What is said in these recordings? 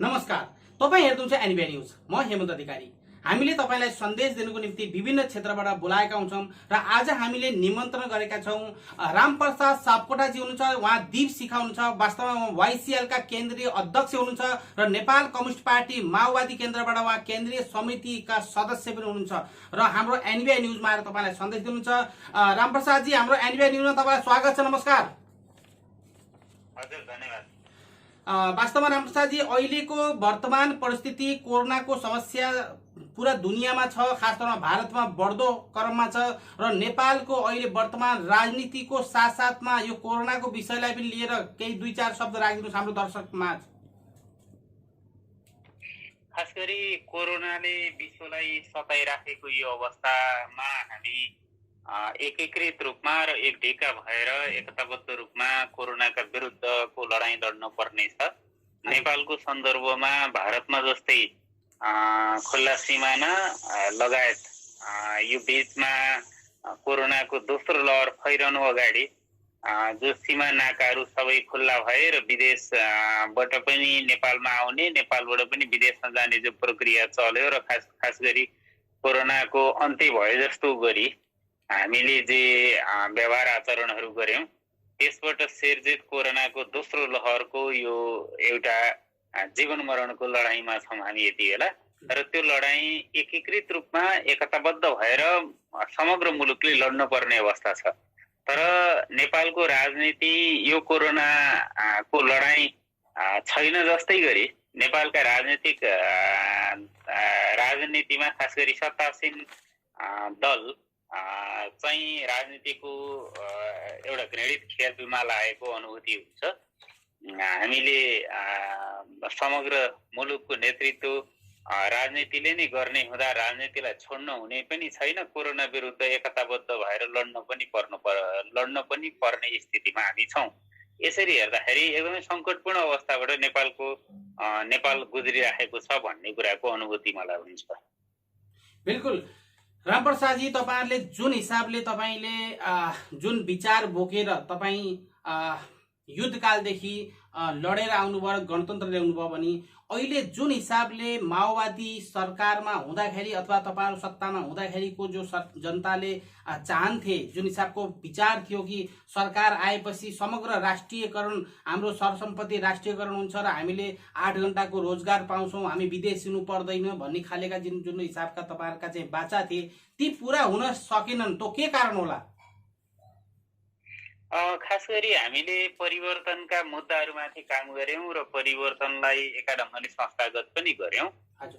नमस्कार, तपाईं हेर्नुहुन्छ एनबी न्यूज। म हेमन्त अधिकारी। हामीले तपाईलाई सन्देश दिनुको निम्ति विभिन्न क्षेत्रबाट बोलाएका हुन्छौं र आज हामीले निमन्त्रण गरेका छौं रामप्रसाद सापकोटाजी हुनुहुन्छ। उहाँ दीप शिखा हुनुहुन्छ। वास्तवमा वाइसिएल का केन्द्रीय अध्यक्ष हुनुहुन्छ र नेपाल कम्युनिस्ट पार्टी माओवादी केन्द्रबाट उहाँ केन्द्रीय समितिका सदस्य पनि हुनुहुन्छ र हाम्रो एनबी न्यूजमा आएर तपाईलाई सन्देश दिनुहुन्छ। रामप्रसादजी, हाम्रो एनबी न्यूजमा तपाईलाई स्वागत छ। नमस्कार। हजुर, धन्यवाद। वास्तवमा रामप्रसादजी, अहिलेको वर्तमान परिस्थिति कोरोनाको समस्या पूरा दुनियाँमा छ, खास तौरमा भारतमा बढ्दो क्रममा छ र नेपालको अहिले वर्तमान राजनीतिको साथसाथमा यो कोरोनाको विषयलाई पनि लिएर केही दुई चार शब्द राखिदिनुहोस् हाम्रो दर्शकमा। खास गरी कोरोनाले विश्वलाई सताइराखेको यो अवस्थामा हामी एकीकृत रूपमा र एक ढिका भएर एकताबद्ध रूपमा कोरोनाका विरुद्धको लडाईँ लड्नु पर्नेछ। नेपालको सन्दर्भमा भारतमा जस्तै खुल्ला सिमाना लगायत यो बीचमा कोरोनाको दोस्रो लहर फैरहनु अगाडि जो सीमा नाकाहरू सबै खुल्ला भए र विदेशबाट पनि नेपालमा आउने, नेपालबाट पनि विदेशमा जाने जो प्रक्रिया चल्यो र खास गरी कोरोनाको अन्त्य भए जस्तो गरी हामीले जे व्यवहार आचरणहरू गर्यौं, त्यसबाट सिर्जित कोरोनाको दोस्रो लहरको यो एउटा जीवन मरणको लडाईँमा छौँ हामी यति बेला। र त्यो लडाईँ एकीकृत रूपमा एकताबद्ध भएर समग्र मुलुकले लड्नु पर्ने अवस्था छ। तर नेपालको राजनीति यो कोरोनाको लडाईँ छैन जस्तै गरी नेपालका राजनीतिमा खास गरी सत्तासीन दल चाहिँ राजनीतिको एउटा घृणित खेलमा लागेको अनुभूति हुन्छ। हामीले समग्र मुलुकको नेतृत्व राजनीतिले नै गर्ने हुँदा राजनीतिलाई छोड्न हुने पनि छैन। कोरोना विरुद्ध एकताबद्ध भएर लड्न पनि पर्ने स्थितिमा हामी छौँ। यसरी हेर्दाखेरि एकदमै सङ्कटपूर्ण अवस्थाबाट नेपाल गुज्रिराखेको छ भन्ने कुराको अनुभूति मलाई हुन्छ। बिल्कुल रामप्रसादजी, तपाईहरुले जुन हिसाबले तपाईले जुन विचार बोकेर तपाईँ युद्धकालदेखि लडेर आउनुभयो, गणतन्त्र ल्याउनुभयो भने अहिले जुन हिसाबले माओवादी सरकारमा हुँदाखेरि अथवा तपाईहरु सत्तामा हुँदाखेरिको जो जनताले चाहन्थे, जुन हिसाबको विचार थियो कि सरकार आएपछि समग्र राष्ट्रियकरण, हाम्रो सरसम्पत्ति राष्ट्रियकरण हुन्छ र हामीले 8 घण्टाको रोजगार पाउँछौं, हामी विदेश हिँड्नु पर्दैन भन्ने खालेका जुन हिसाबका तपाईहरुका चाहिँ बाचा थिए, ती पूरा हुन सकेनन्। त के कारण होला? खास गरी हामीले परिवर्तनका मुद्दाहरूमाथि काम गर्यौं र परिवर्तनलाई एका ढङ्गले संस्थागत पनि गर्यौं।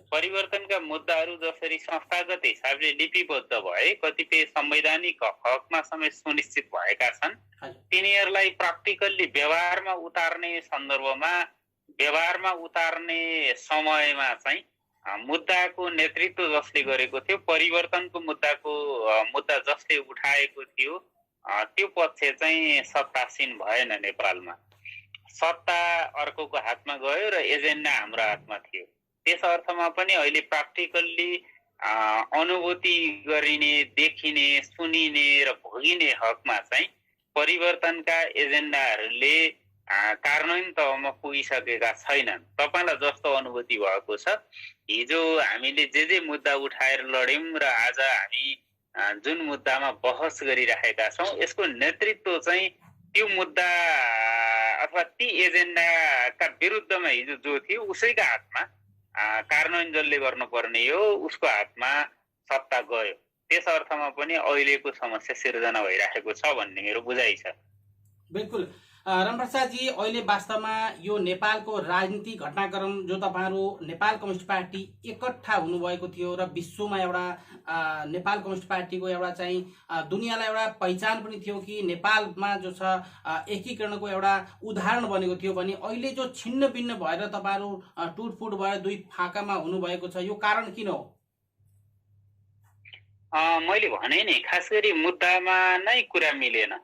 परिवर्तनका मुद्दाहरू जसरी संस्थागत हिसाबले लिपिबद्ध भए, कतिपय संवैधानिक हकमा समेत सुनिश्चित भएका छन्, तिनीहरूलाई प्र्याक्टिकल्ली व्यवहारमा उतार्ने सन्दर्भमा, व्यवहारमा उतार्ने समयमा चाहिँ मुद्दाको नेतृत्व जसले गरेको थियो, परिवर्तनको मुद्दा जसले उठाएको थियो, त्यो पक्ष चाहिँ सत्तासीन भएन। नेपालमा सत्ता अर्कोको हातमा गयो र एजेन्डा हाम्रो हातमा थियो। त्यस अर्थमा पनि अहिले प्र्याक्टिकल्ली अनुभूति गरिने, देखिने, सुनिने र भोगिने हकमा चाहिँ परिवर्तनका एजेन्डाहरूले कार्यान्वयन तहमा पुगिसकेका छैनन्। तपाईलाई जस्तो अनुभूति भएको छ, हिजो हामीले जे मुद्दा उठाएर लड्यौं र आज हामी जुन मुद्दामा बहस गरिरहेका छौं, यसको नेतृत्व चाहिँ त्यो मुद्दा अथवा ती एजेन्डाका विरुद्धमा हिजो जो थियो उसैका हातमा, कार्यान्वयन जसले गर्नुपर्ने हो उसको हातमा सत्ता गयो। त्यस अर्थमा पनि अहिलेको समस्या सिर्जना भइरहेको छ भन्ने मेरो बुझाइ छ। बिल्कुल रामप्रसादजी, अहिले वास्तवमा यो नेपालको राजनीतिक घटनाक्रम जो तपाईहरु नेपाल कम्युनिस्ट पार्टी एकट्ठा हुनुभएको थियो र विश्वमा एउटा नेपाल कम्युनिस्ट पार्टीको एउटा चाहिँ दुनियाँलाई एउटा पहिचान पनि थियो कि नेपालमा जो छ एकीकरणको एउटा उदाहरण बनेको थियो भने अहिले जो छिन्न भिन्न भएर तपाईहरु टुटफुट भएर दुई फाकामा हुनुभएको छ, यो कारण किन हो? मैले भने नि, खास गरी मुद्दामा नै कुरा मिलेन।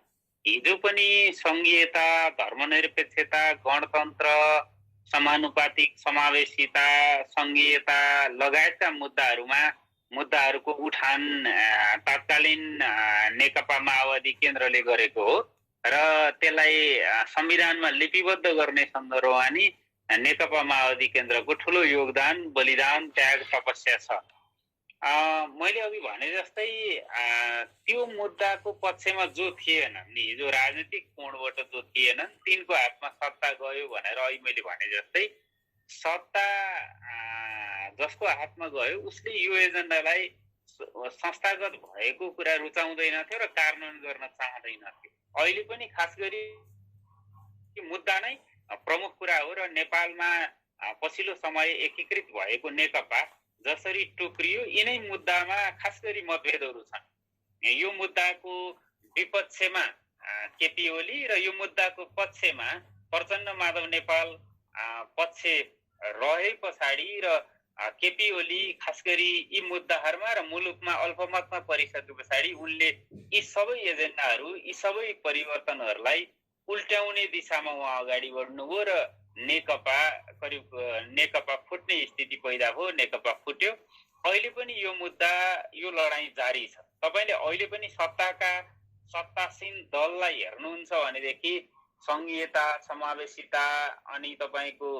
हिजो पनि संघीयता, धर्मनिरपेक्षता, गणतन्त्र, समानुपातिक समावेशिता, संघीयता लगायतका मुद्दाहरूको उठान तत्कालीन नेकपा माओवादी केन्द्रले गरेको हो र त्यसलाई संविधानमा लिपिबद्ध गर्ने सन्दर्भमा नि नेकपा माओवादी केन्द्रको ठुलो योगदान, बलिदान, त्याग, तपस्या छ। मैले अघि भने जस्तै त्यो मुद्दाको पक्षमा जो थिएनन् नि, जो राजनीतिक कोणबाट जो थिएनन्, तिनको हातमा सत्ता गयो भनेर अघि मैले भने जस्तै सत्ता जसको हातमा गयो उसले यो एजेन्डालाई संस्थागत भएको कुरा रुचाउँदैनथ्यो र कार्यान्वयन गर्न चाहँदैनथ्यो। अहिले पनि खास गरी मुद्दा नै प्रमुख कुरा हो र नेपालमा पछिल्लो समय एकीकृत भएको नेकपा जसरी टोक्रियो, यिनै मुद्दामा खास गरी मतभेदहरू छन्। यो मुद्दाको विपक्षमा केपी ओली र यो मुद्दाको पक्षमा प्रचण्ड माधव नेपाल पक्ष रहे पछाडि र केपी ओली खास गरी यी मुद्दाहरूमा र मुलुकमा अल्पमतमा परिसके पछाडि उनले यी सबै एजेन्डाहरू, यी सबै परिवर्तनहरूलाई उल्ट्याउने दिशामा उहाँ अगाडि बढ्नुभयो र नेकपा फुट्ने स्थिति पैदा भयो। नेकपा फुट्यो। अहिले पनि यो मुद्दा, यो लडाईँ जारी छ। तपाईले अहिले पनि सत्तासीन दललाई हेर्नुहुन्छ भनेदेखि संघीयता, समावेशिता अनि तपाईको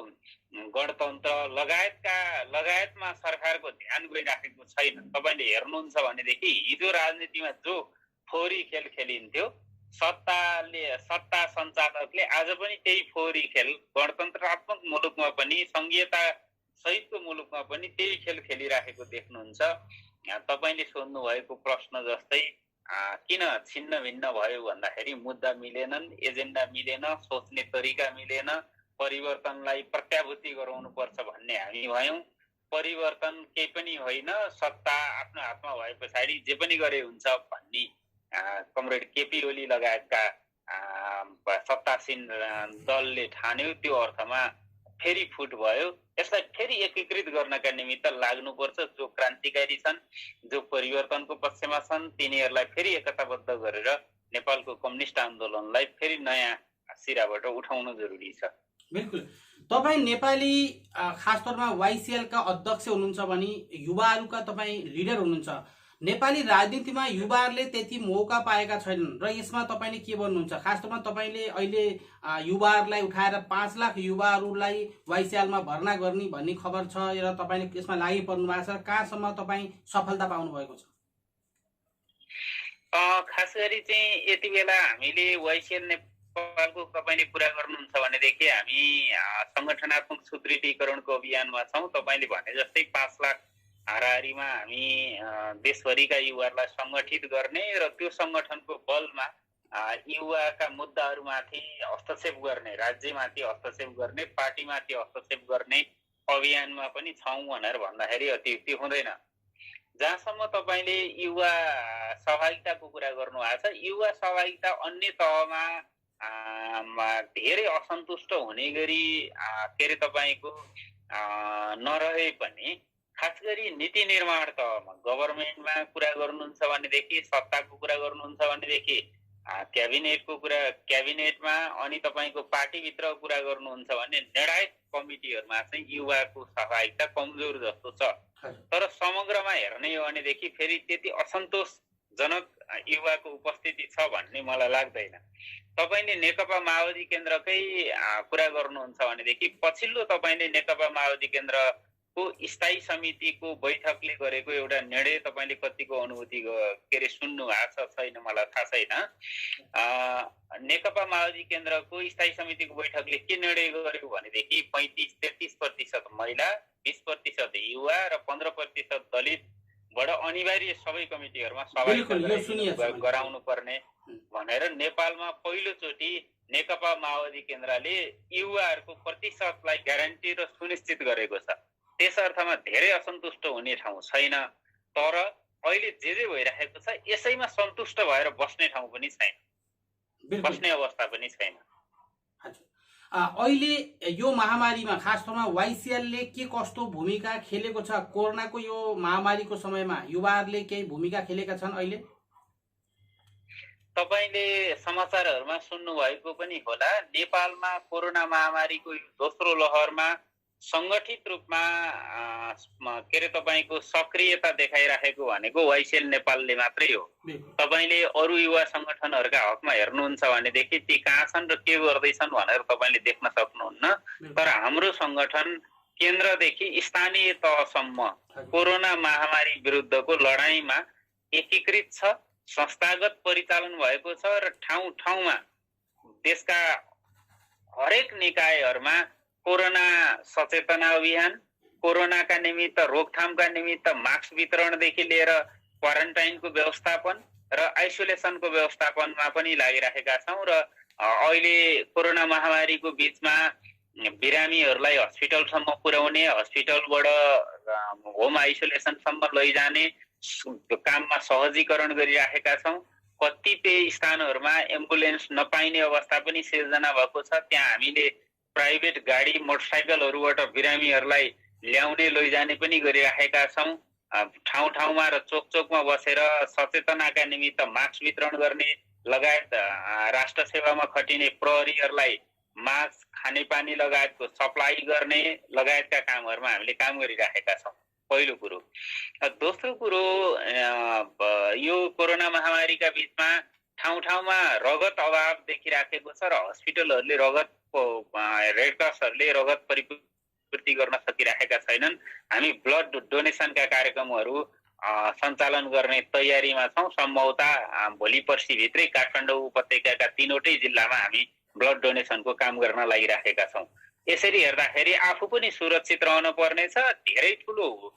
गणतन्त्र लगायतमा सरकारको ध्यान गइराखेको छैन। तपाईले हेर्नुहुन्छ भनेदेखि हिजो राजनीतिमा जो फोहोरी खेल खेलिन्थ्यो, सत्ता सञ्चालकले आज पनि त्यही फोहोरी खेल गणतन्त्रात्मक मुलुकमा पनि, संघीयता सहितको मुलुकमा पनि त्यही खेल खेलिराखेको देख्नुहुन्छ। तपाईले सोध्नु भएको प्रश्न जस्तै किन छिन्न भिन्न भयो भन्दाखेरि मुद्दा मिलेनन्, एजेन्डा मिलेन, सोच्ने तरिका मिलेन, परिवर्तनलाई प्रत्याभूति गराउनु पर्छ भन्ने हामी भयौं। परिवर्तन केही पनि होइन, सत्ता आफ्नो हातमा भए पछाडि जे पनि गरे हुन्छ भन्ने कमरेड केपी ओली लगायतका सत्तासीन दलले ठान्यो। त्यो अर्थमा फेरि फुट भयो। यसलाई फेरि एकीकृत गर्नका निमित्त लाग्नुपर्छ। जो क्रान्तिकारी छन्, जो परिवर्तनको पक्षमा छन्, तिनीहरूलाई फेरि एकताबद्ध गरेर नेपालको कम्युनिस्ट आन्दोलनलाई फेरि नयाँ सिराबाट उठाउन जरुरी छ। बिल्कुल। तपाई नेपाली खास तौरमा वाइसिएल का अध्यक्ष हुनुहुन्छ भने युवाहरूका तपाई लिडर हुनुहुन्छ। नेपाली राजनीतिमा युवाहरूले त्यति मौका पाएका छैनन् र यसमा तपाईले के भन्नुहुन्छ? खास तौरमा तपाईले अहिले युवाहरूलाई उठाएर 5 लाख युवाहरूलाई वाइसिएलमा भर्ना गर्ने भन्ने खबर छ र तपाईले यसमा लागि पर्नु भएको छ। कहाँसम्म तपाई सफलता पाउनु भएको छ? खास गरी चाहिँ यति बेला हामीले वाइसिएल नेपालको तपाईले कुरा गर्नुहुन्छ भनेदेखि हामी संगठनात्मक सुदृढीकरणको अभियानमा छौं। तपाईले भने जस्तै 5 लाख हाराहारीमा हामी देशभरिका युवाहरूलाई संगठित गर्ने र त्यो संगठनको बलमा युवाका मुद्दाहरूमाथि हस्तक्षेप गर्ने, राज्यमाथि हस्तक्षेप गर्ने, पार्टीमाथि हस्तक्षेप गर्ने अभियानमा पनि छौं भनेर भन्दाखेरि अतियुक्ति हुँदैन। जहाँसम्म तपाईले युवा सहभागिताको कुरा गर्नु भएको छ, युवा सहभागिता अन्य तहमा धेरै असन्तुष्ट हुने गरी के अरे तपाईको नरहे पनि खास गरी नीति निर्माण तहमा गभर्नमेन्टमा कुरा गर्नुहुन्छ भनेदेखि, सत्ताको कुरा गर्नुहुन्छ भनेदेखि क्याबिनेटमा अनि तपाईको पार्टीभित्र कुरा गर्नुहुन्छ भने निर्णायक कमिटीहरुमा चाहिँ युवाको सहभागिता कमजोर जस्तो छ। तर समग्रमा हेर्ने हो भनेदेखि फेरि त्यति असन्तोषजनक युवाको उपस्थिति छ भन्ने मलाई लाग्दैन। तपाईले नेकपा माओवादी केन्द्रकै कुरा गर्नुहुन्छ भनेदेखि पछिल्लो तपाईले नेकपा माओवादी केन्द्रको स्थायी समितिको बैठकले गरेको एउटा निर्णय तपाईले कतिको अनुभूति के अरे सुन्नु भएको छ छैन मलाई थाहा छैन। नेकपा माओवादी केन्द्रको स्थायी समितिको बैठकले के निर्णय गर्यो भनेदेखि 35-33% महिला, 20% युवा र 15% दलितबाट अनिवार्य सबै कमिटीहरुमा सहभागिता गराउनु पर्ने भनेर नेपालमा पहिलो चोटी नेकपा माओवादी केन्द्रले युवाहरूको प्रतिशतलाई ग्यारेन्टी र सुनिश्चित गरेको छ। त्यस अर्थमा धेरै असन्तुष्ट हुने ठाउँ छैन। तर अहिले जे भइरहेको छ यसैमा सन्तुष्ट भएर बस्ने ठाउँ पनि छैन, बस्ने अवस्था पनि छैन। अहिले यो महामारीमा खास तौरमा वाइसिएलले के कस्तो भूमिका खेलेको छ? कोरोनाको यो महामारीको समयमा युवाहरूले केही भूमिका खेलेका छन्? अहिले तपाईले समाचारहरुमा सुन्नु भएको पनि होला, नेपालमा कोरोना महामारीको दोस्रो लहरमा संगठित रूपमा के अरे तपाईँको सक्रियता देखाइराखेको भनेको वाइसिएल नेपालले मात्रै हो। तपाईँले अरू युवा सङ्गठनहरूका हकमा हेर्नुहुन्छ भनेदेखि ती कहाँ छन् र के गर्दैछन् भनेर तपाईँले देख्न सक्नुहुन्न। तर हाम्रो सङ्गठन केन्द्रदेखि स्थानीय तहसम्म कोरोना महामारी विरुद्धको लडाईँमा एकीकृत छ, संस्थागत परिचालन भएको छ र ठाउँ ठाउँमा देशका हरेक निकायहरूमा कोरोना सचेतना अभियान, कोरोनाका निमित्त रोकथामका निमित्त मास्क वितरणदेखि लिएर क्वारेन्टाइनको व्यवस्थापन र आइसोलेसनको व्यवस्थापनमा पनि लागिरहेका छौँ र अहिले कोरोना महामारीको बीचमा बिरामीहरूलाई हस्पिटलसम्म पुर्याउने, हस्पिटलबाट होम आइसोलेसनसम्म लैजाने काममा सहजीकरण गरिराखेका छौँ। कतिपय स्थानहरूमा एम्बुलेन्स नपाइने अवस्था पनि सिर्जना भएको छ। त्यहाँ हामीले प्राइभेट गाडी मोटरसाइकलहरूबाट बिरामीहरूलाई ल्याउने लैजाने पनि गरिराखेका छौँ। ठाउँ ठाउँमा र चोक चोकमा बसेर सचेतनाका निमित्त मास्क वितरण गर्ने लगायत राष्ट्र सेवामा खटिने प्रहरीहरूलाई मास्क, खानेपानी लगायतको सप्लाई गर्ने लगायतका कामहरूमा हामीले काम गरिराखेका छौँ। पहिलो कुरो। दोस्रो कुरो, यो कोरोना महामारीका बीचमा ठाउँ ठाउँमा रगत अभाव देखिराखेको छ र हस्पिटलहरूले रेड क्रसहरूले रगत परिपूर्ति गर्न सकिराखेका छैनन्। हामी ब्लड डोनेसनका कार्यक्रमहरू सञ्चालन गर्ने तयारीमा छौँ। सम्भवतः भोलि पर्सिभित्रै काठमाडौँ उपत्यकाका 3वटै जिल्लामा हामी ब्लड डोनेसनको काम गर्न लागिराखेका छौँ। यसरी हेर्दाखेरि आफू पनि सुरक्षित रहनु पर्नेछ, धेरै ठुलो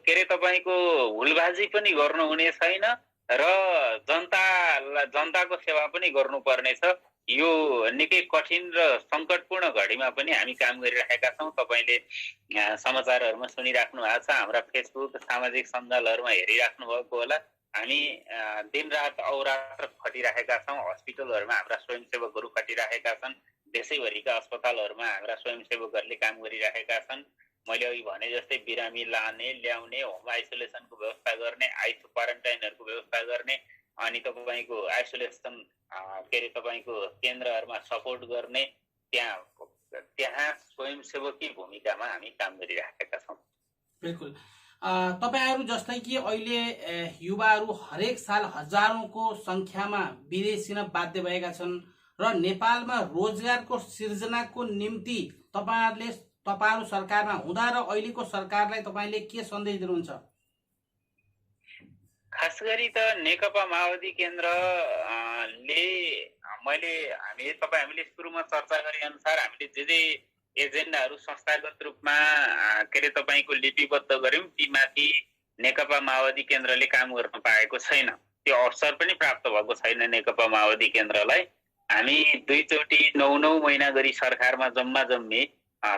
के अरे तपाईँको हुलबाजी पनि गर्नुहुने छैन र जनताको सेवा पनि गर्नुपर्नेछ। यो निकै कठिन र सङ्कटपूर्ण घडीमा पनि हामी काम गरिरहेका छौँ। तपाईँले समाचारहरूमा सुनिराख्नु भएको छ, हाम्रा फेसबुक सामाजिक सञ्जालहरूमा हेरिराख्नु भएको होला। हामी दिनरात अहोरात्र खटिरहेका छौँ। हस्पिटलहरूमा हाम्रा स्वयंसेवकहरू खटिरहेका छन्। देशैभरिका अस्पतालहरूमा हाम्रा स्वयंसेवकहरूले काम गरिरहेका छन्। मैले अघि भने जस्तै बिरामी लाने, ल्याउने, होम आइसोलेसनको व्यवस्था गर्ने, क्वारेन्टाइनहरूको व्यवस्था गर्ने, अनि तपाईँको आइसोलेसन के अरे तपाईँको केन्द्रहरूमा सपोर्ट गर्ने, त्यहाँ स्वयंसेवकी भूमिकामा हामी काम गरिरहेका छौँ। बिल्कुल। तपाईहरू जस्तै कि अहिले युवाहरू हरेक साल हजारौंको संख्यामा विदेश दिन बाध्य भएका छन् र नेपालमा रोजगारको सिर्जनाको निम्ति तपाईहरू सरकारमा हुँदा र अहिलेको सरकारलाई तपाईले के सन्देश दिनुहुन्छ? खास गरी त नेकपा माओवादी केन्द्रले हामीले सुरुमा चर्चा गरे अनुसार हामीले जे एजेन्डाहरू संस्थागत रूपमा के अरे तपाईँको लिपिबद्ध गर्यौं, तीमाथि नेकपा माओवादी केन्द्रले काम गर्न पाएको छैन। त्यो अवसर पनि प्राप्त भएको छैन नेकपा माओवादी केन्द्रलाई। हामी 2 चोटि 9 महिना गरी सरकारमा जम्मी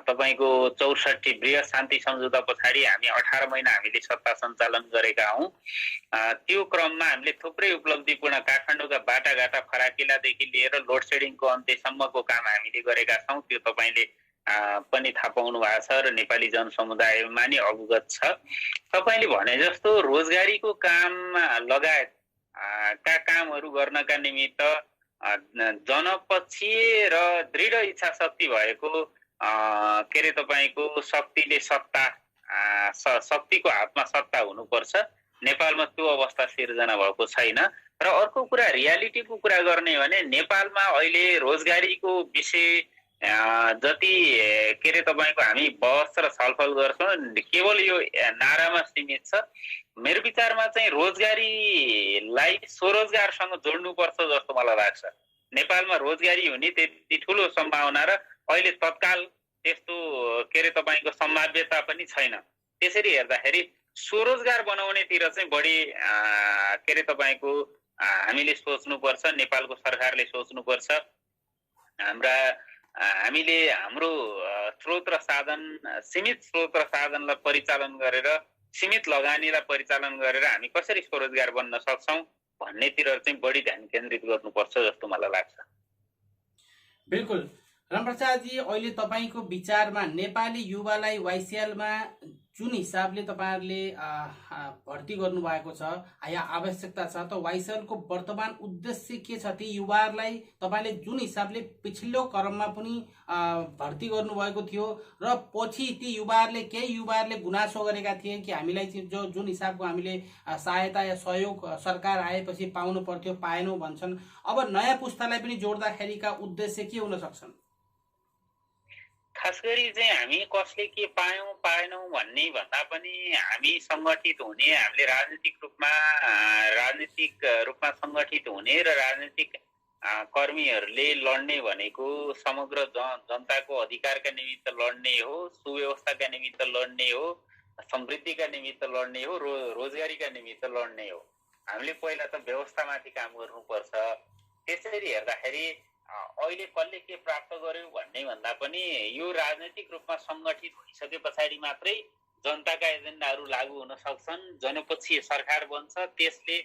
तपाईँको 64 बृहत शान्ति सम्झौता पछाडि हामी 18 महिना हामीले सत्ता सञ्चालन गरेका हौं। त्यो क्रममा हामीले थुप्रै उपलब्धिपूर्ण काठमाडौँका बाटाघाटा फराकिलादेखि लिएर लोड सेडिङको अन्त्यसम्मको काम हामीले गरेका छौं। त्यो तपाईँले पनि थाहा पाउनु भएको छ र नेपाली जनसमुदायमा नि अवगत छ। तपाईँले भने जस्तो रोजगारीको काम लगायत का कामहरू गर्नका निमित्त जनपक्षीय र दृढ इच्छा शक्ति भएको के अरे तपाईँको शक्तिको हातमा सत्ता हुनुपर्छ। नेपालमा त्यो अवस्था सिर्जना भएको छैन। र अर्को कुरा, रियालिटीको कुरा गर्ने भने नेपालमा अहिले रोजगारीको विषय जति के अरे तपाईँको हामी बहस र छलफल गर्छौँ केवल यो नारामा सीमित छ। मेरो विचारमा चाहिँ रोजगारीलाई स्वरोजगारसँग जोड्नुपर्छ जस्तो मलाई लाग्छ। नेपालमा रोजगारी हुने त्यति ठुलो सम्भावना र अहिले तत्काल त्यस्तो के अरे तपाईँको सम्भाव्यता पनि छैन। त्यसरी हेर्दाखेरि स्वरोजगार बनाउनेतिर चाहिँ बढी के अरे तपाईँको हामीले सोच्नुपर्छ, नेपालको सरकारले सोच्नुपर्छ। हामीले हाम्रो स्रोत र साधन, सीमित स्रोत र साधनलाई परिचालन गरेर, सीमित लगानीलाई परिचालन गरेर हामी कसरी स्वरोजगार बन्न सक्छौं भन्नेतिर चाहिँ बढी ध्यान केन्द्रित गर्नुपर्छ जस्तो मलाई लाग्छ। बिल्कुल। रामप्रसादजी, अहिले तपाईको विचारमा नेपाली युवालाई वाइसिएलमा जुन हिसाबले तपाईहरुले भर्ती गर्नुभएको छ या आवश्यकता छ त वाइसएलको वर्तमान उद्देश्य के छ ती युवाहरूलाई तपाईले जुन हिसाबले पिछिल्लो क्रममा पनि भर्ती गर्नुभएको थियो र पछि ती युवाहरूले केही युवाहरूले गुनासो गरेका थिए कि हामीलाई जो जुन हिसाबको हामीले सहायता या सहयोग सरकार आएपछि पाउनु पर्थ्यो पाएनौं भन्छन्। अब नयाँ पुस्तालाई पनि जोड्दाखेरिका उद्देश्य के हुन सक्छन्? खास गरी चाहिँ हामी कसले के पायौं पाएनौं भन्ने भन्दा पनि हामी संगठित हुने, हामीले राजनीतिक रूपमा संगठित हुने र राजनीतिक कर्मीहरूले लड्ने भनेको समग्र जनताको अधिकारका निमित्त लड्ने हो, सुव्यवस्थाका निमित्त लड्ने हो, समृद्धिका निमित्त लड्ने हो, रोजगारीका निमित्त लड्ने हो। हामीले पहिला त व्यवस्थामाथि काम गर्नुपर्छ। त्यसरी हेर्दाखेरि अहिले कसले के प्राप्त गर्यो भन्ने भन्दा पनि यो राजनीतिक रूपमा संगठित भइसके पछाडि मात्रै जनताका एजेन्डाहरू लागू हुन सक्छन्, जनपक्षीय सरकार बन्छ, त्यसले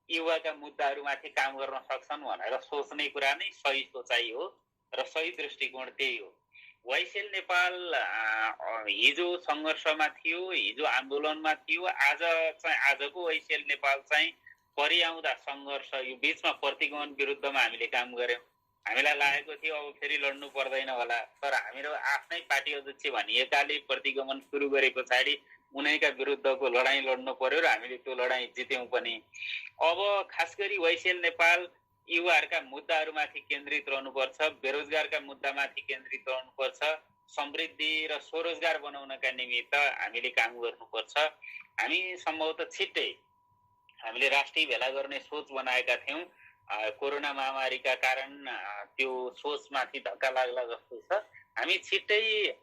युवाका मुद्दाहरूमाथि काम गर्न सक्छन् भनेर सोच्ने कुरा नै सही सोचाइ हो र सही दृष्टिकोण त्यही हो। वाइसएल नेपाल हिजो सङ्घर्षमा थियो, हिजो आन्दोलनमा थियो, आजको वाइसएल नेपाल चाहिँ परिआउँदा सङ्घर्ष यो बीचमा प्रतिगमन विरुद्धमा हामीले काम गर्यौं। हामीलाई लागेको थियो अब फेरि लड्नु पर्दैन होला, तर हामीहरू आफ्नै पार्टी अध्यक्ष भनिएकाले प्रतिगमन सुरु गरे पछाडि उनैका विरुद्धको लडाईँ लड्नु पर्यो र हामीले त्यो लडाईँ जित्यौं पनि। अब खास गरी वाइसएल नेपाल युवाहरूका मुद्दाहरूमाथि केन्द्रित रहनुपर्छ, बेरोजगारका मुद्दामाथि केन्द्रित रहनुपर्छ, समृद्धि र स्वरोजगार बनाउनका निमित्त हामीले काम गर्नुपर्छ। हामी सम्भवतः छिट्टै हामीले राष्ट्रिय भेला गर्ने सोच बनाएका थियौं। कोरोना महामारीका कारण त्यो सोचमाथि धक्का लाग्ला जस्तो छ। हामी छिट्टै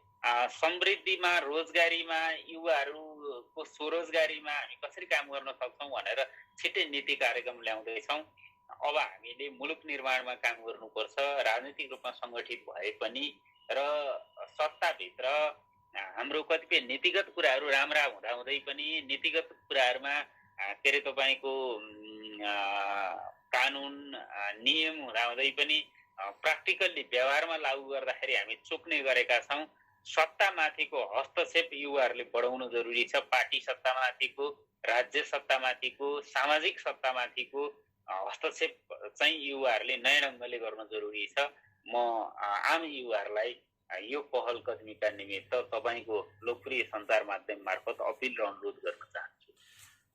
समृद्धिमा, रोजगारीमा, युवाहरूको स्वरोजगारीमा हामी कसरी काम गर्न सक्छौं भनेर छिट्टै नीति कार्यक्रम ल्याउँदैछौं। अब हामीले मुलुक निर्माणमा काम गर्नुपर्छ, राजनीतिक रूपमा संगठित भए पनि र सत्ताभित्र हाम्रो कतिपय नीतिगत कुराहरू राम्रा हुँदाहुँदै पनि नीतिगत कुराहरूमा के अरे तपाईँको कानुन नियम हुँदाहुँदै पनि प्र्याक्टिकल्ली व्यवहारमा लागू गर्दाखेरि हामी चुक्ने गरेका छौं। सत्तामाथिको हस्तक्षेप युवाहरूले बढाउनु जरुरी छ। पार्टी सत्तामाथिको, राज्य सत्तामाथिको, सामाजिक सत्तामाथिको हस्तक्षेप चाहिँ युवाहरूले नयाँ ढङ्गले गर्न जरुरी छ। म आम युवाहरूलाई यो पहल कदमीका निमित्त तपाईको लोकप्रिय सञ्चार माध्यम मार्फत अपिल र अनुरोध गर्न चाहन्छु।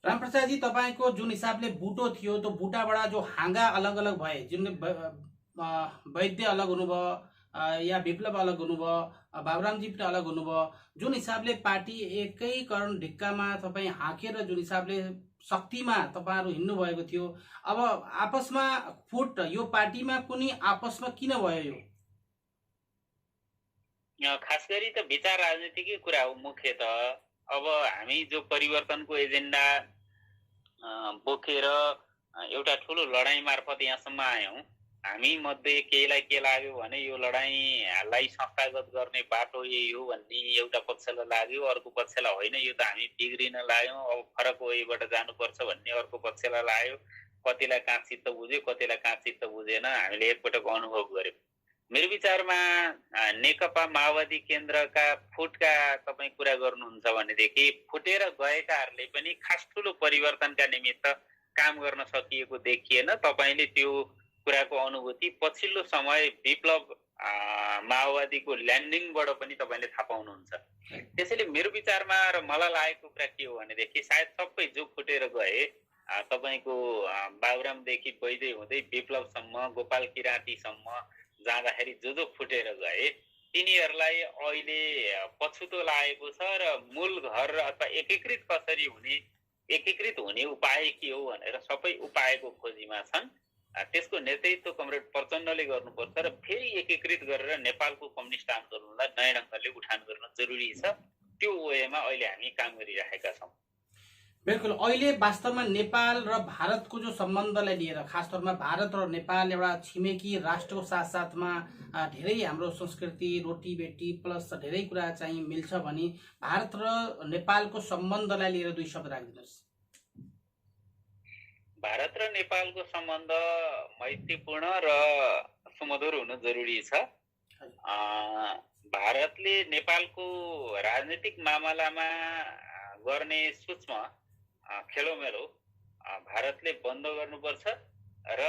रामप्रसाद जी, तपाईको जुन हिसाबले बुटो थियो त्यो बुटाबाट जो हाँगा अलग अलग भए, जुन वैद्य अलग हुनुभयो या विप्लव अलग हुनुभयो, बाबुरामजी पनि अलग हुनुभयो, जुन हिसाबले पार्टी एकैकरण ढिक्कामा तपाईँ हाँकेर जुन हिसाबले शक्तिमा तपाईहरु हिँड्नु भएको थियो, अब आपसमा फुट यो पार्टीमा पनि आपसमा किन भयो? यो खास गरी त विचार राजनीतिकै कुरा हो मुख्य त। अब हामी जो परिवर्तनको एजेन्डा बोकेर एउटा ठुलो लडाईँ मार्फत यहाँसम्म आयौं, हामी मध्ये केहीलाई के लाग्यो भने यो लडाईँलाई संस्थागत गर्ने बाटो यही हो भन्ने एउटा पक्षलाई लाग्यो, अर्को पक्षलाई होइन यो त हामी बिग्रिन लाग्यौं, अब फरक वहीबाट जानुपर्छ भन्ने अर्को पक्षलाई लाग्यो। कतिलाई कहाँ चित्त बुझ्यो, कतिलाई कहाँ चित्त बुझेन, हामीले एकपटक अनुभव गर्यौं। मेरो विचारमा नेकपा माओवादी केन्द्रका फुटका तपाईँ कुरा गर्नुहुन्छ भनेदेखि फुटेर गएकाहरूले पनि खास ठुलो परिवर्तनका निमित्त काम गर्न सकिएको देखिएन। तपाईले त्यो कुराको अनुभूति पछिल्लो समय विप्लव माओवादीको ल्यान्डिङबाट पनि तपाईले थाहा पाउनुहुन्छ। त्यसैले मेरो विचारमा र मलाई लागेको कुरा के हो भनेदेखि सायद सबै जो फुटेर गए, तपाईको बाबुरामदेखि वैद्य हुँदै विप्लवसम्म, गोपाल किराँतीसम्म जाँदाखेरि जो फुटेर गए तिनीहरूलाई अहिले पछुतो लागेको छ र मूल घर अथवा एकीकृत हुने उपाय के हो भनेर सबै उपायको खोजीमा छन्। त्यसको नेतृत्व कमरेड प्रचण्डले गर्नुपर्छ र फेरि एकीकृत गरेर नेपालको कम्युनिस्ट आन्दोलनलाई नयाँ ढङ्गले उठान गर्न जरुरी छ। त्यो वेमा अहिले हामी काम गरिरहेका छौं। बिल्कुल, अहिले वास्तवमा नेपाल र भारतको जो सम्बन्धलाई लिएर, खास तौरमा भारत र नेपाल एउटा छिमेकी राष्ट्रको साथसाथमा धेरै हाम्रो संस्कृति, रोटीबेटी प्लस धेरै कुरा चाहिँ मिल्छ भने भारत र नेपालको सम्बन्धलाई लिएर दुई शब्द राखिदिनुहोस्। भारत र नेपालको सम्बन्ध मैत्रीपूर्ण र सुमधुर हुनु जरुरी छ। भारतले नेपालको राजनीतिक मामलामा गर्ने सूक्ष्म खेलोमेलो भारतले बन्द गर्नुपर्छ र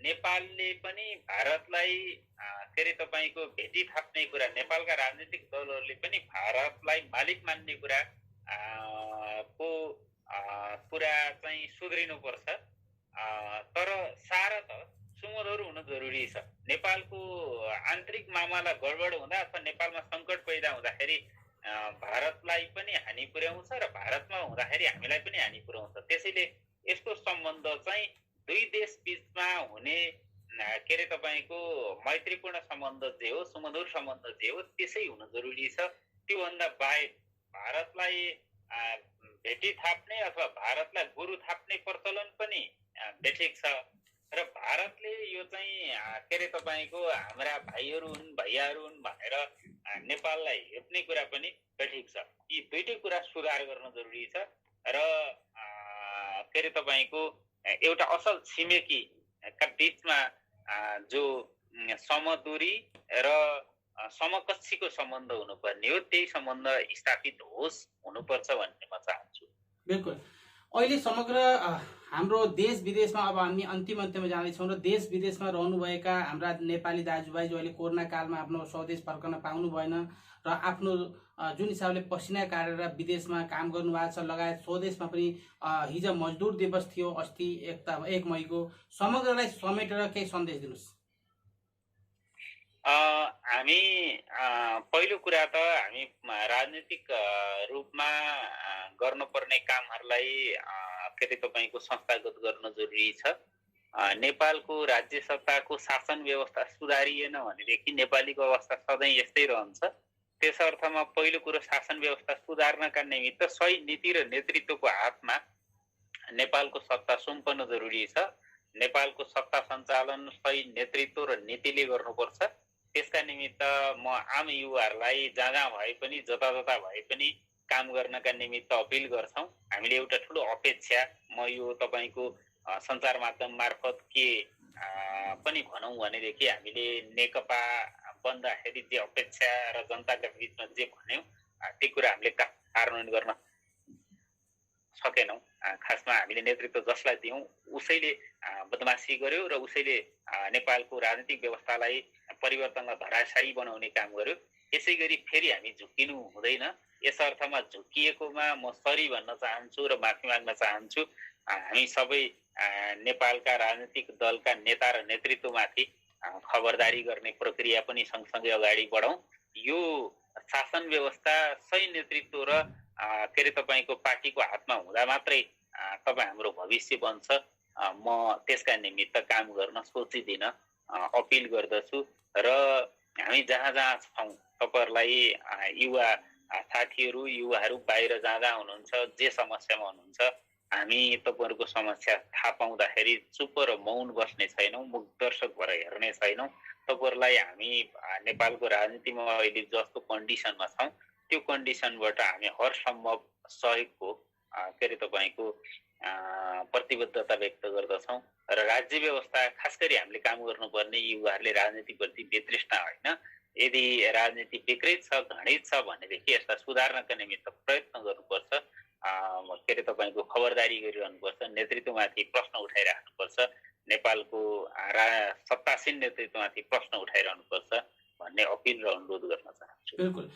नेपालले पनि भारतलाई के अरे तपाईँको भेटी थाप्ने कुरा, नेपालका राजनीतिक दलहरूले पनि भारतलाई मालिक मान्ने कुरा चाहिँ सुध्रिनुपर्छ। तर सारा त सुमधुर हुन जरुरी छ। नेपालको आन्तरिक मामला गडबड हुँदा अथवा नेपालमा सङ्कट पैदा हुँदाखेरि भारतलाई पनि हानि पुर्याउँछ र भारतमा हुँदाखेरि हामीलाई पनि हानि पुर्याउँछ। त्यसैले यस्तो सम्बन्ध चाहिँ दुई देश बीचमा हुने के अरे तपाईँको मैत्रीपूर्ण सम्बन्ध जे हो, सुमधुर सम्बन्ध जे हो, त्यसै हुन जरुरी छ। त्योभन्दा बाहेक भारतलाई भेटी थाप्ने अथवा भारतलाई गुरु थाप्ने प्रचलन पनि बेठिक छ र भारतले यो चाहिँ के अरे तपाईँको हाम्रा भाइहरू हुन्, भैयाहरू हुन् भनेर नेपाललाई हेप्ने कुरा पनि बेठिक छ। यी दुईटै कुरा सुधार गर्न जरुरी छ र के अरे तपाईँको एउटा असल छिमेकीका बीचमा जो समदूरी र समकक्षीको सम्बन्ध हुनुपर्ने हो, त्यही सम्बन्ध स्थापित होस्, हुनुपर्छ भन्ने म चाहन्छु। बिल्कुल। अहिले समग्र हाम्रो देश विदेशमा अब हामी अन्तिममा जाँदैछौँ र देश विदेशमा रहनुभएका हाम्रा नेपाली दाजुभाइ जो अहिले कोरोना कालमा आफ्नो स्वदेश फर्कन पाउनु भएन र आफ्नो जुन हिसाबले पसिना काटेर विदेशमा काम गर्नुभएको छ, लगायत स्वदेशमा पनि हिजो मजदुर दिवस थियो अस्ति 1 मईको, समग्रलाई समेटेर केही सन्देश दिनुहोस्। हामी पहिलो कुरा त हामी राजनीतिक रूपमा गर्नुपर्ने कामहरूलाई के अरे तपाईँको संस्थागत गर्न जरुरी छ। नेपालको राज्य सत्ताको शासन व्यवस्था सुधारिएन भनेदेखि नेपालीको अवस्था सधैँ यस्तै रहन्छ। त्यस अर्थमा पहिलो कुरो शासन व्यवस्था सुधार्नका निमित्त सही नीति र नेतृत्वको हातमा नेपालको सत्ता सुम्पन जरुरी छ। नेपालको सत्ता सञ्चालन सही नेतृत्व र नीतिले गर्नुपर्छ। त्यसका निमित्त म आम युवाहरूलाई जहाँ भए पनि जता भए पनि काम गर्नका निमित्त अपिल गर्छौँ। हामीले एउटा ठुलो अपेक्षा, म यो तपाईँको सञ्चार माध्यम मार्फत के पनि भनौँ भनेदेखि हामीले नेकपा बन्दाखेरि जे अपेक्षा र जनताका बिचमा जे भन्यौँ त्यो कुरा हामीले कार्यान्वयन गर्न सकेनौँ। खासमा हामीले नेतृत्व जसलाई दियौँ उसैले बदमासी गर्यो र उसैले नेपालको राजनीतिक व्यवस्थालाई परिवर्तनलाई धराशायी बनाउने काम गर्यो। यसै गरी फेरि हामी झुकिनु हुँदैन। यस अर्थमा झुकिएकोमा म सरी भन्न चाहन्छु र माफी माग्न चाहन्छु। हामी सबै नेपालका राजनीतिक दलका नेता र नेतृत्वमाथि खबरदारी गर्ने प्रक्रिया पनि सँगसँगै अगाडि बढौँ। यो शासन व्यवस्था सही नेतृत्व र के अरे तपाईँको पार्टीको हातमा हुँदा मात्रै तपाईँ हाम्रो भविष्य बन्छ। म त्यसका निमित्त काम गर्न सोचिदिन अपिल गर्दछु र हामी जहाँ छौँ तपाईँहरूलाई युवा साथीहरू, युवाहरू बाहिर जहाँ हुनुहुन्छ, जे समस्यामा हुनुहुन्छ, हामी तपाईँहरूको समस्या थाहा पाउँदाखेरि चुप र मौन बस्ने छैनौँ, मुख दर्शक भएर हेर्ने छैनौँ। तपाईँहरूलाई हामी नेपालको राजनीतिमा अहिले जस्तो कन्डिसनमा छौँ त्यो कन्डिसनबाट हामी हर सम्भव सहयोगको के अरे तपाईँको प्रतिबद्धता व्यक्त गर्दछौँ र राज्य व्यवस्था खास गरी हामीले काम गर्नुपर्ने युवाहरूले राजनीतिप्रति वितृष्णा होइन, यदि राजनीति विकृत छ, घृणित छ भनेदेखि यसलाई सुधार्नका निमित्त प्रयत्न गर्नुपर्छ। के अरे तपाईँको खबरदारी गरिरहनुपर्छ, नेतृत्वमाथि प्रश्न उठाइराख्नुपर्छ, नेपालको सत्तासीन नेतृत्वमाथि प्रश्न उठाइरहनुपर्छ भन्ने अपिल र अनुरोध गर्न चाहन्छु। बिल्कुल।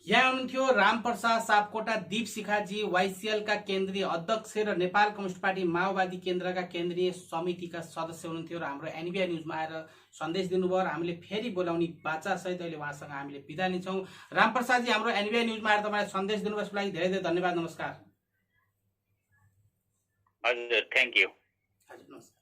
यहाँ हुनुहुन्थ्यो रामप्रसाद सापकोटा, दीप शिखाजी, YCL का केन्द्रीय अध्यक्ष र नेपाल कम्युनिस्ट पार्टी माओवादी केन्द्रका केन्द्रीय समितिका सदस्य हुनुहुन्थ्यो र हाम्रो NBI न्युजमा आएर सन्देश दिनुभयो र हामीले फेरि बोलाउने बाचासहित अहिले उहाँसँग हामीले बिदा लिन्छौँ। रामप्रसादजी, हाम्रो NBI न्युजमा आएर तपाईँले सन्देश दिनुभएको लागि धेरै धेरै धन्यवाद। नमस्कार। हजुर, थ्याङ्क यू। हजुर, नमस्कार।